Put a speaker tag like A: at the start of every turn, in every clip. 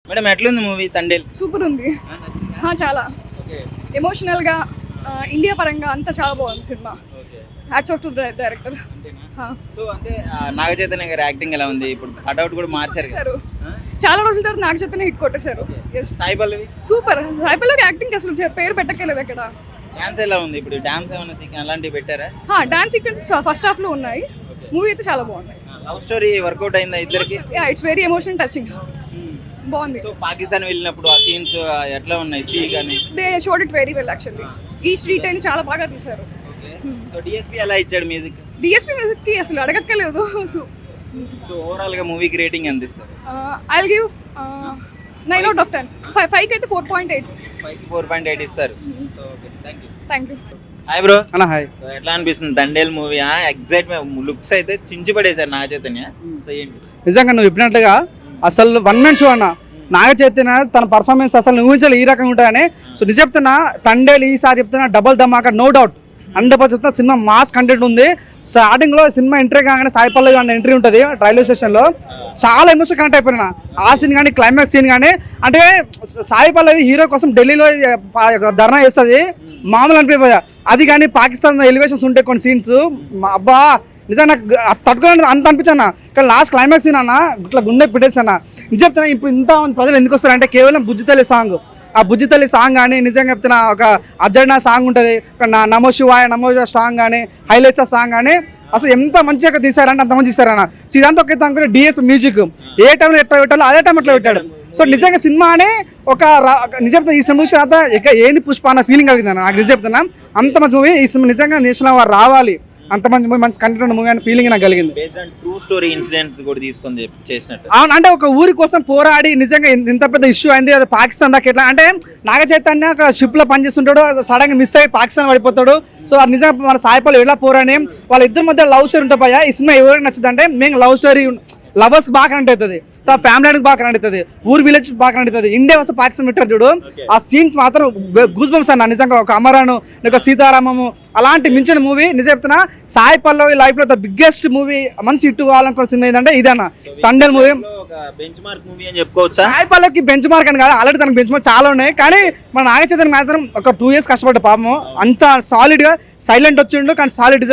A: Madam ఎట్లుంది movie Thandel?
B: Super ఉంది. చాలా ఎమోషనల్గా ఇండియా పరంగా అంతా చాలా బాగుంది cinema. Hats off to director.
A: So అంటే నాగ చైతన్య గారి యాక్టింగ్ ఎలా ఉంది? ఇప్పుడు కట్అవుట్ కూడా మార్చారు కదా.
B: చాలా రోజుల తర్వాత నాగ చైతన్య హిట్ కొట్టేశారు.
A: సాయి పల్లవి
B: సూపర్. సాయి పల్లవి యాక్టింగ్ అసలు పేరు పెట్టలేదు అక్కడ.
A: డాన్స్ ఎలా ఉంది? ఇప్పుడు డాన్స్ ఏమైనా అలాంటివి పెట్టారా?
B: డాన్స్ సీక్వెన్సెస్ ఫస్ట్ హాఫ్ లో ఉన్నాయి. మూవీ అయితే చాలా బాగుంది.
A: లవ్ స్టోరీ వర్కౌట్ అయిందా ఇద్దరికి?
B: It's very emotional touching. బాగుంది.
A: సో పాకిస్తాన్ వెళ్ళినప్పుడు ఆ సీన్స్ ఎట్లా ఉన్నాయి? సీ గానీ
B: they showed it very well actually. ఈ స్ట్రీట్ అని చాలా బాగా తీశారు.
A: సో డిఎస్పీ ఎలా ఇచ్చాడు మ్యూజిక్?
B: డిఎస్పీ మ్యూజిక్ కి అసలు అడగక్కర్లేదు.
A: సో ఓవరాల్ గా మూవీకి రేటింగ్ ఎంత ఇస్తారు?
B: I will give 9 out of 10. 5 కి అయితే 4.8.
A: 5 కి 4.8 ఇస్తారు. So okay, thank you.
C: Hi bro.
A: అన్న హాయ్. ఎట్లా అనిపిస్తుంది తండేల్ మూవీ? ఎగ్జాక్ట్ లుక్స్ అయితే చించి పడేశారు నాగ చైతన్య. సో ఏంటి
C: నిజంగా నువ్వు చెప్పినట్టుగా అసలు వన్ మ్యాన్ షో అన్న. నాగ చైతన్య తన పర్ఫార్మెన్స్ అసలు ఊహించాలి ఈ రకంగా ఉంటాయని. సో నిజం చెప్తున్నా తండేల్ ఈసారి చెప్తున్నా డబల్ ధమాకా no doubt. 100% cinema mass content ఉంది. స్టార్టింగ్ లో సినిమా ఎంట్రీ కాగానే సాయి పల్లవి అన్న ఎంట్రీ ఉంటుంది రైల్వే స్టేషన్ లో. చాలా ఎమోషన్ కనెక్ట్ అయిపోయినా ఆ సీన్ కానీ క్లైమాక్స్ సీన్ కానీ. అంటే సాయి పల్లవి హీరో కోసం ఢిల్లీలో ధర్నా చేస్తుంది, మామూలు అనిపిపోయా. అది కానీ పాకిస్తాన్ ఎలివేషన్స్ ఉంటాయి కొన్ని సీన్స్, అబ్బా నిజంగా నాకు తట్టుకోవాలని అంత అనిపించాను. కానీ లాస్ట్ క్లైమాక్స్ సీన్ అన్న ఇట్లా గుండె పెట్టేసాను. నిజం చెప్తున్నా ఇప్పుడు ఇంత ప్రజలు ఎందుకు వస్తారంటే కేవలం బుజ్జితల్లి సాంగ్. ఆ బుజ్జితల్లి సాంగ్ కానీ నిజంగా చెప్తున్నా ఒక అర్జెంటా సాంగ్ ఉంటుంది, నమో శివాయ నమో సాంగ్ కానీ హైలైట్స్ సాంగ్ కానీ అసలు ఎంత మంచిగా తీసారంటే అంత మంచి తీసారన్న. సో ఇదంతా ఒక అనుకుంటే డిఎస్ మ్యూజిక్ ఏ టైంలో ఎట్లా పెట్టాలో అదే టైం ఎట్లా పెట్టాడు. సో నిజంగా సినిమానే ఒక నిజం ఈ సినిమా తర్వాత ఇక ఏంది పుష్ప అన్న ఫీలింగ్ కలిగింది అన్న. నాకు నిజం చెప్తున్నా అంత మంచి మూవీ ఈ సినిమా నిజంగా నేషనల్ అవార్డు రావాలి. అంత మంచి మూవీ, మంచి కంటెంట్ ఉన్న మూవీ అనే ఫీలింగ్ నాకు కలిగింది.
A: ట్రూ స్టోరీ ఇన్సిడెంట్స్ కూడా తీసుకొని చేసినట్టు.
C: అవును, అంటే ఒక ఊరి కోసం పోరాడి నిజంగా ఇంత పెద్ద ఇష్యూ అయింది. అది పాకిస్తాన్ దాకా ఎట్లా అంటే నాగ చైతన్య ఒక షిప్ లో పనిచేస్తుంటాడు, సడన్ గా మిస్ అయ్యి పాకిస్తాన్ పడిపోతాడు. సో అది నిజంగా మన సాయి పల్లవి ఎలా పోరాడి వాళ్ళ ఇద్దరి మధ్య లవ్ స్టోరీ ఉంటుంది. ఈ సినిమా ఎవరికి నచ్చింది అంటే మేము లవ్ స్టోరీ లవర్స్ బాగా కనెక్ట్ అవుతుంది, ఫ్యామిలీ బాగా కనెక్ట్ అవుతుంది, ఊరు విలేజ్ బాగా కనెక్ట్ అవుతుంది. ఇండియా వస్తే పాకిస్తాన్ పెట్టారు చూడు, ఆ సీన్స్ మాత్రం గూస్ బంప్స్ అన్న. నిజంగా ఒక అమరాను ఒక సీతారామము అలాంటి మించిన మూవీ. నిజం చెప్తున్నా సాయి పల్లవి లైఫ్ లో ద బిగ్గెస్ట్ మూవీ, మంచి హిట్ కావాలనుకున్న సినిమా ఏంటంటే ఇదన్న తండేల్ మూవీ. సాయి పల్లవికి బెంచ్ మార్క్ అని కాదు, ఆల్రెడీ తనకు బెంచ్ మార్క్ చాలా ఉన్నాయి. కానీ మన నాగ చైతన్య మాత్రం ఒక 2 years కష్టపడ్డ పాపము. అంత సాలిడ్ గా సైలెంట్ వచ్చిండు కానీ సాలిడ్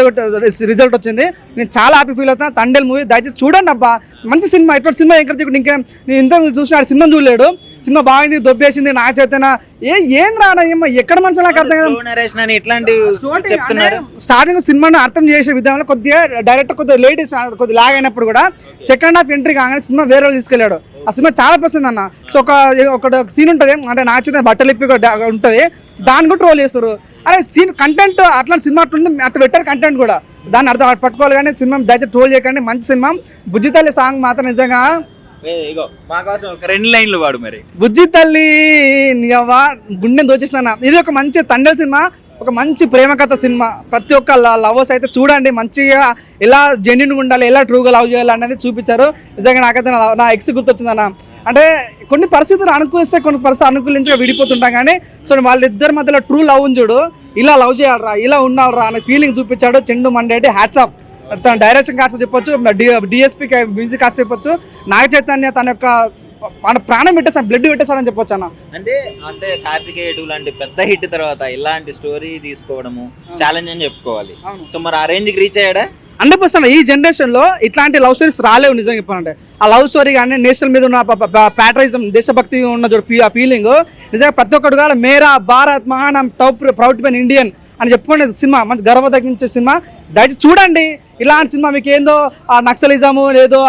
C: రిజల్ట్ వచ్చింది. నేను చాలా హ్యాపీ ఫీల్ అవుతున్నా. తండేల్ మూవీ దయచేసి చూడండి అబ్బా, మంచి సినిమా. ఇటువంటి సినిమా ఎంకరేజ్ ఇంకా నేను ఇంత చూసిన సినిమా చూడలేడు. సినిమా బాగుంది, దొబ్బేసింది నాగ చైతన్య. ఏం రానా ఎక్కడ మనుషులు నాకు అర్థం కాదు.
A: ఇట్లాంటి
C: స్టార్టింగ్ సినిమాను అర్థం చేసే విధానంలో కొద్దిగా డైరెక్టర్ కొద్దిగా లేట్ కొద్దిగా లాగ్ అయినప్పుడు కూడా సెకండ్ హాఫ్ ఎంట్రీ కాగానే సినిమా వేరే వాళ్ళు తీసుకెళ్ళాడు. ఆ సినిమా చాలా ప్రసిద్ధి అన్న. సో ఒక సీన్ ఉంటుంది అంటే నాగ చైతన్య బట్టలు ఇప్పి ఉంటుంది, దాన్ని కూడా ట్రోల్ చేస్తారు. అరే సీన్ కంటెంట్ అట్లా సినిమా అట్లా అట్లా పెట్టారు కంటెంట్ కూడా, దాన్ని అర్థం పట్టుకోవాలి. కానీ సినిమా దయచేసి ట్రోల్ చేయకండి, మంచి సినిమా. బుజ్జితల్లి సాంగ్ మాత్రం నిజంగా
A: ఒక 2 లైన్లు వాడు మరి.
C: బుజ్జి తల్లి గుండె దోచేసిన. ఇది ఒక మంచి తండేల్ సినిమా, ఒక మంచి ప్రేమ కథ సినిమా. ప్రతి ఒక్క లవర్స్ అయితే చూడండి, మంచిగా ఎలా జెన్యున్గా ఉండాలి, ఎలా ట్రూగా లవ్ చేయాలి అనేది చూపించారు. నిజంగా నాకైతే నా ఎక్స్ గుర్తొచ్చిందన్న. అంటే కొన్ని పరిస్థితులు అనుకూలిస్తే కొన్ని పరిస్థితులు అనుకూలించగా విడిపోతుంటాం. కానీ సో వాళ్ళిద్దరి మధ్యలో ట్రూ లవ్ చూడు, ఇలా లవ్ చేయాలరా, ఇలా ఉండాలరా అనే ఫీలింగ్ చూపించాడు చెండు మండేటి. Hats off. తన డైరెక్షన్ కార్డ్స్ చెప్పొచ్చు, డిఎస్పీ మ్యూజిక్ కార్డ్స్ చెప్పొచ్చు. నాగ చైతన్య తన యొక్క మన ప్రాణం పెట్టేసాను, బ్లడ్ పెట్టేసాడని చెప్పొచ్చు అన్న.
A: అంటే కార్తికేయుడు లాంటి పెద్ద హిట్ తర్వాత ఇలాంటి స్టోరీ తీసుకోవడము ఛాలెంజ్ అని చెప్పుకోవాలి. సో మరి ఆ రేంజ్కి రీచ్ అయ్యాడా?
C: 100%. ఈ జనరేషన్ లో ఇట్లాంటి లవ్ స్టోరీస్ రాలేవు. నిజంగా చెప్పాలంటే ఆ లవ్ స్టోరీ కానీ నేషనల్ మీద ఉన్న ప్యాట్రిజం, దేశభక్తి ఉన్న ఆ ఫీలింగ్ నిజంగా ప్రతి ఒక్కటి కూడా మేరా భారత్ మహానం ప్రౌడ్ పెన్ ఇండియన్ అని చెప్పుకునే సినిమా, మంచి గర్వ తగ్గించే సినిమా. దయచేసి చూడండి ఇలాంటి సినిమా. మీకు ఏందో ఆ నక్సలిజము లేదో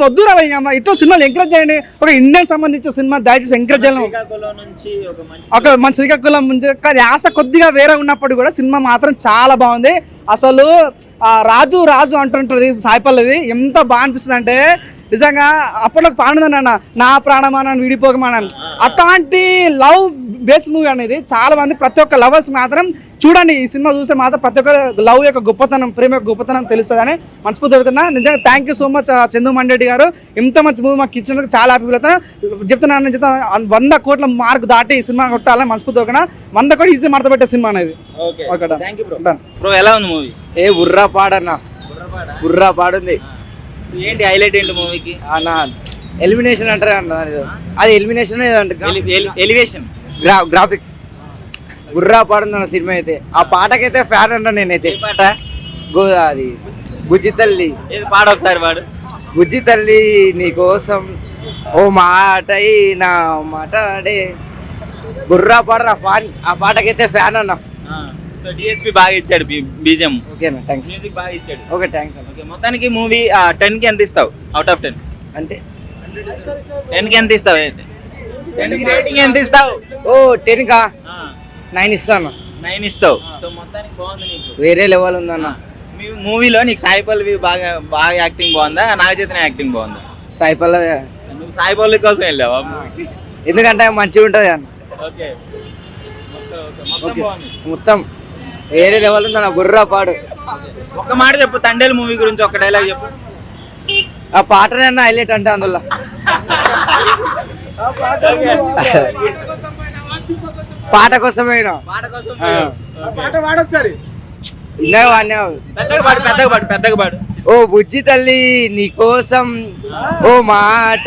C: వద్దురా ఇట్లా సినిమాలు ఎంకరేజ్ చేయండి. ఒక ఇండియన్ సంబంధించిన సినిమా దయచేసి ఎంకరేజ్ చేయాలి. ఒక మన శ్రీకాకుళం నుంచి యాస కొద్దిగా వేరే ఉన్నప్పుడు కూడా సినిమా మాత్రం చాలా బాగుంది. అసలు రాజు రాజు అంటుంటుంది సాయి పల్లవి, ఎంత బాగా అనిపిస్తుంది అంటే నిజంగా అప్పట్లో పాడుందన్న నా ప్రాణమాన విడిపోకమానం. అట్లాంటి లవ్ బేస్ మూవీ అనేది చాలా మంది ప్రతి ఒక్క లవర్స్ మాత్రం చూడండి. ఈ సినిమా చూస్తే మాత్రం ప్రతి ఒక్క లవ్ యొక్క గొప్పతనం, ప్రేమ యొక్క గొప్పతనం తెలుస్తుందని మనస్ఫూర్తి దొరుకుతున్నా. నిజంగా thank you so much Chandoo Mondeti garu, ఇంత మంచి మూవీ మాకు ఇచ్చినందుకు చాలా హ్యాపీ అవుతున్నా. చెప్తున్నాను 100 కోట్ల మార్క్ దాటి ఈ సినిమా కొట్టాలని మనస్ఫూర్తి దొరికినా. 100 కోట్లు ఈజీ మార్త పెట్టే సినిమా అనేది.
A: ఎలా ఉంది మూవీ?
D: బుర్రా పాడన్నా, బుర్రా పాడుంది.
A: ఏంటి హైలైట్ ఏంటి మూవీకి?
D: అన్న ఎలిమినేషన్ అంటారు అన్న అది ఎలిమినేషన్
A: ఎలివేషన్.
D: గ్రాఫిక్స్ గుర్రా పాడుందన్న సినిమా అయితే ఆ పాటకైతే ఫ్యాన్ అన్నా నేనైతే.
A: పాట
D: అది బుజ్జి తల్లి,
A: ఏది పాట ఒకసారి పాడు.
D: బుజ్జి తల్లి నీ కోసం ఓ మాటై నా మాట్లాడే గుర్రా పాడరా ఆ పాటకైతే ఫ్యాన్ అన్న.
A: సో డిఎస్పి బాగా ఇచ్చాడు బీజిఎం.
D: ఓకేనా, థ్యాంక్స్.
A: మ్యూజిక్ బాగా ఇచ్చాడు.
D: ఓకే, థ్యాంక్స్ అన్న.
A: ఓకే, మొత్తానికి మూవీ 10 కి ఎంత ఇస్తావు అవుట్ ఆఫ్ 10?
D: అంటే
A: 10 కి ఎంత ఇస్తావు? 10 కి రేటింగ్ ఎంత ఇస్తావు?
D: ఓ 10 కా 9 ఇస్తాను.
A: 9 ఇస్తావు. సో మొత్తానికి బాగుంది నీకు.
D: వేరే లెవెల్ ఉందన్న.
A: మీ మూవీలో నీకు సాయి పల్లవి బాగా యాక్టింగ్ బాగుందా, నాగ చైతన్య యాక్టింగ్ బాగుందా?
D: సాయి పల్లవి.
A: నువ్వు సాయి పల్లవి కోసం వెళ్ళావా?
D: ఎందుకంటే మంచిగా ఉంటుంది అన్న.
A: ఓకే,
D: ఓకే, మొత్తం వేరే లెవెల్ ఉందన్న. గుర్రా పాడు.
A: ఒక మాట చెప్పు, తండేల్ మూవీ గురించి ఒక డైలాగ్ చెప్పు.
D: ఆ పాటనన్నా హైలైట్ అంటే అందులో పాట కోసమేనా ఇందాక
A: పెద్దగా పాడు.
D: ఓ బుజ్జి తల్లి నీ కోసం ఓ మాట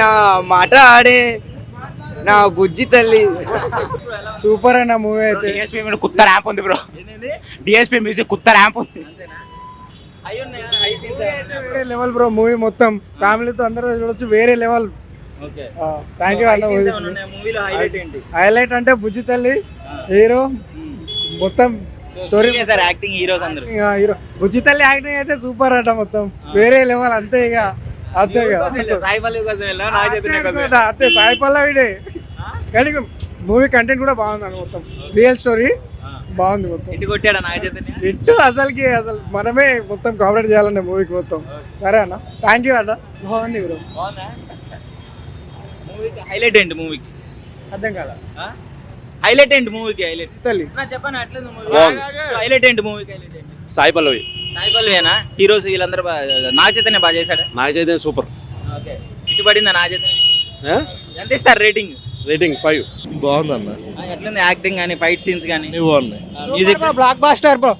D: నా మాట్లాడే నా బుజ్జి తల్లి.
C: సూపర్ అన్న మూవీ అయితే.
E: డిఎస్పీ మీద కుత్త ర్యాంప్ ఉంది బ్రో. డిఎస్పీ మ్యూజిక్ కుత్త ర్యాంప్ ఉంది.
C: వేరే లెవెల్ బ్రో మూవీ మొత్తం. ఫ్యామిలీతో అందరూ చూడొచ్చు, వేరే లెవెల్. థ్యాంక్ యూ అన్న.
A: మూవీలో హైలైట్ ఏంటి?
C: హైలైట్ అంటే బుజ్జి తల్లి హీరో, మొత్తం స్టోరీ
A: సార్ యాక్టింగ్ హీరోస్ అందరూ.
C: హీరో బుజ్జి తల్లి యాక్టింగ్ అయితే సూపర్ అట, మొత్తం వేరే లెవెల్. అంతే ఇక, అంతే ఇక.
A: సాయి పల్లవి కోసం వెళ్ళావా, నాగ చైతన్య కోసం?
C: అంతే, సాయి పల్లవిడే. కానీ మూవీ కంటెంట్ కూడా బాగుంది అన్న, మొత్తం రియల్ స్టోరీ బాగుంది మొత్తం.
A: ఇంటి కొట్టాడా నాగ చైతన్య?
C: ఇట్టు అసలు మనమే మొత్తం కోఆపరేట్ చేయాలన్న మూవీకి మొత్తం. సరే అన్న, థ్యాంక్ యూ అన్న. బాగుంది బ్రో.
A: బాగుందా? మూవీకి హైలైట్ ఏంటి? మూవీకి
C: అర్థం కాదా?
A: హైలైట్ ఏంటి మూవీకి? హైలైట్
C: తల్లి
A: చెప్పాను అట్లేదు. హైలైట్ ఏంటి మూవీకి? హైలైట్ ఏంటి?
E: సాయి పల్లవి.
A: సాయి పల్లవినా హీరోస్ వీళ్ళందరూ నాగ చైతన్య బాగా చేశాడా?
E: నాగ చైతన్య సూపర్.
A: ఓకే, ఇటు పడిందా నాగ చైతన్య? ఎంత ఇస్తారు రేటింగ్?
E: రేటింగ్ 5.
F: బాగుందన్న,
A: ఎట్లుంది యాక్టింగ్ కానీ, ఫైట్ సీన్స్ కానీ?
F: బాగున్నాయి.
A: Music
C: blockbuster bro.